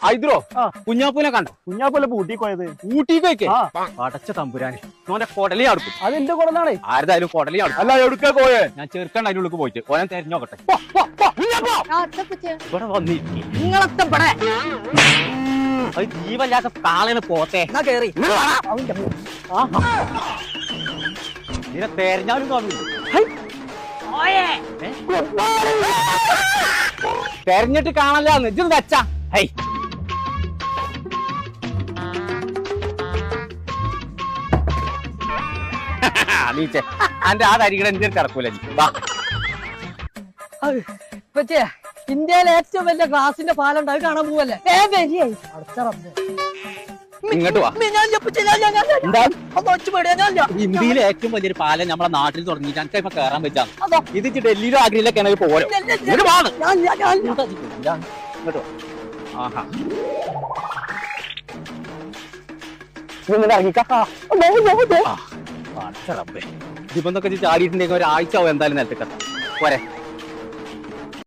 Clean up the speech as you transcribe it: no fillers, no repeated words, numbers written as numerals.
ഹൈദ്രോ കുഞ്ഞാപ്പൂനെ കണ്ടോ? കുഞ്ഞാപ്പൂലെ ഊട്ടി പോയത്. ഊട്ടിക്കൊക്കെ അടച്ച തമ്പുരാന് ഓന്റെ കൊടലി അടുക്കും. അതെന്റെ കൊടനാണേ. ആരതായാലും കൊടലി അടുക്കും. അല്ല എവിടുക്കാ പോയേ? ഞാൻ ചെറുക്കണ്ട അതിനുള്ളിൽ പോയിട്ട് ഓനെ തെരഞ്ഞോക്കട്ടെ. ഇവിടെ വന്നിരിക്കും അത് ജീവല്ലാത്ത കാളന് പോത്തെ കേറി ഇതിനെ തെരഞ്ഞാലും കാണൂല. തെരഞ്ഞിട്ട് കാണല്ലാന്ന് ഇജ്ജ് വെച്ചാ ഹൈ നീച്ചേ അന്റെ ആ തരികട എന്റെ കിടക്കൂല. ഇന്ത്യയിലെ ഏറ്റവും വലിയ ഗ്ലാസിന്റെ പാലുണ്ട്, അത് കാണാൻ പോവല്ലേ? ഇങ്ങോട്ട് വാ. ഇന്ത്യയിലെ ഏറ്റവും വലിയൊരു പാലം നമ്മളെ നാട്ടിൽ തുടങ്ങിയിട്ട് എനിക്ക് ഇപ്പൊ കയറാൻ പറ്റാ. ഇത് ഡൽഹിയിലോ ആഗ്രയിലൊക്കെ ആണെങ്കിൽ പോരോ. ഇങ്ങോട്ടോ ആഹാ ഇതിപ്പൊന്നൊക്കെ ചാടിയിട്ടുണ്ടെങ്കിൽ ഒരാഴ്ച ആവും എന്തായാലും നിലത്തേക്ക് പോരെ.